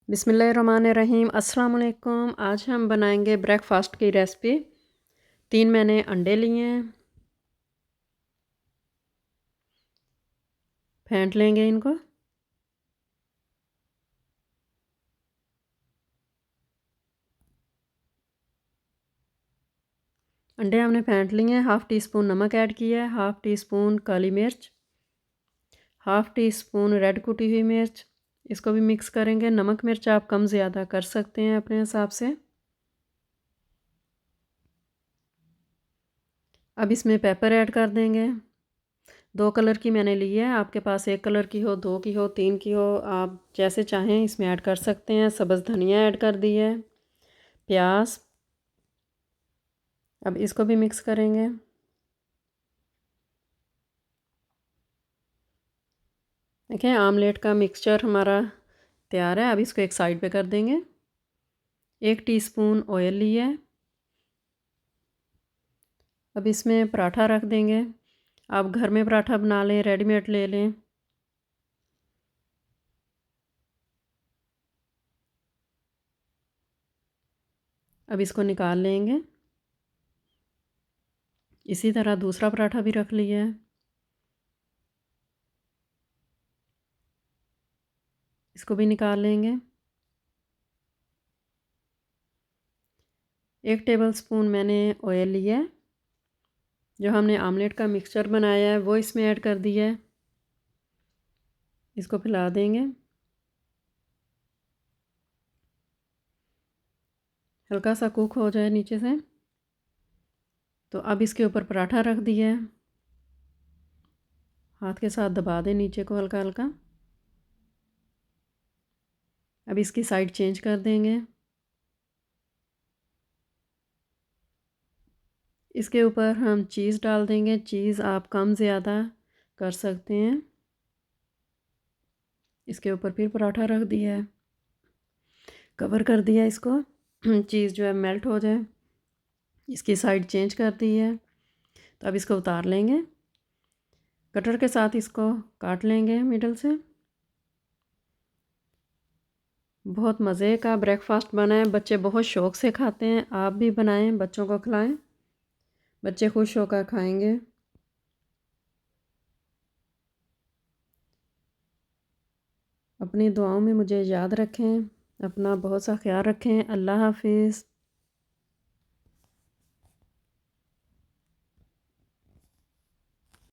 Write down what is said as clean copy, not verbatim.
बिस्मिल्लाहिर्रहमानिर्रहीम। अस्सलाम वालेकुम। आज हम बनाएंगे ब्रेकफास्ट की रेसिपी। 3 मैंने अंडे लिए हैं, फेंट लेंगे इनको। अंडे हमने फेंट लिए हैं। हाफ़ टी स्पून नमक ऐड किया है, हाफ़ टी स्पून काली मिर्च, हाफ़ टी स्पून रेड कुटी हुई मिर्च। इसको भी मिक्स करेंगे। नमक मिर्च आप कम ज़्यादा कर सकते हैं अपने हिसाब से। अब इसमें पेपर ऐड कर देंगे। 2 कलर की मैंने ली है, आपके पास 1 कलर की हो, 2 की हो, 3 की हो, आप जैसे चाहें इसमें ऐड कर सकते हैं। सब्ज़ धनिया ऐड कर दी है, प्याज। अब इसको भी मिक्स करेंगे। देखिए आमलेट का मिक्सचर हमारा तैयार है। अब इसको एक साइड पे कर देंगे। 1 टीस्पून ऑयल लिया है। अब इसमें पराठा रख देंगे। आप घर में पराठा बना लें, रेडीमेड ले लें। अब इसको निकाल लेंगे। इसी तरह दूसरा पराठा भी रख लिया है। इसको भी निकाल लेंगे। 1 टेबल स्पून मैंने ऑयल लिया है। जो हमने आमलेट का मिक्सचर बनाया है वो इसमें ऐड कर दिया है। इसको फैला देंगे। हल्का सा कुक हो जाए नीचे से। तो अब इसके ऊपर पराठा रख दिया है। हाथ के साथ दबा दें नीचे को हल्का हल्का। अब इसकी साइड चेंज कर देंगे। इसके ऊपर हम चीज़ डाल देंगे। चीज़ आप कम ज़्यादा कर सकते हैं। इसके ऊपर फिर पराठा रख दिया है, कवर कर दिया इसको। चीज़ जो है मेल्ट हो जाए। इसकी साइड चेंज कर दी है। तो अब इसको उतार लेंगे। कटर के साथ इसको काट लेंगे मिडल से। बहुत मज़े का ब्रेकफास्ट बना है। बच्चे बहुत शौक़ से खाते हैं। आप भी बनाएं, बच्चों को खिलाएं। बच्चे खुश होकर खाएंगे। अपनी दुआओं में मुझे याद रखें। अपना बहुत सा ख्याल रखें। अल्लाह हाफिज़।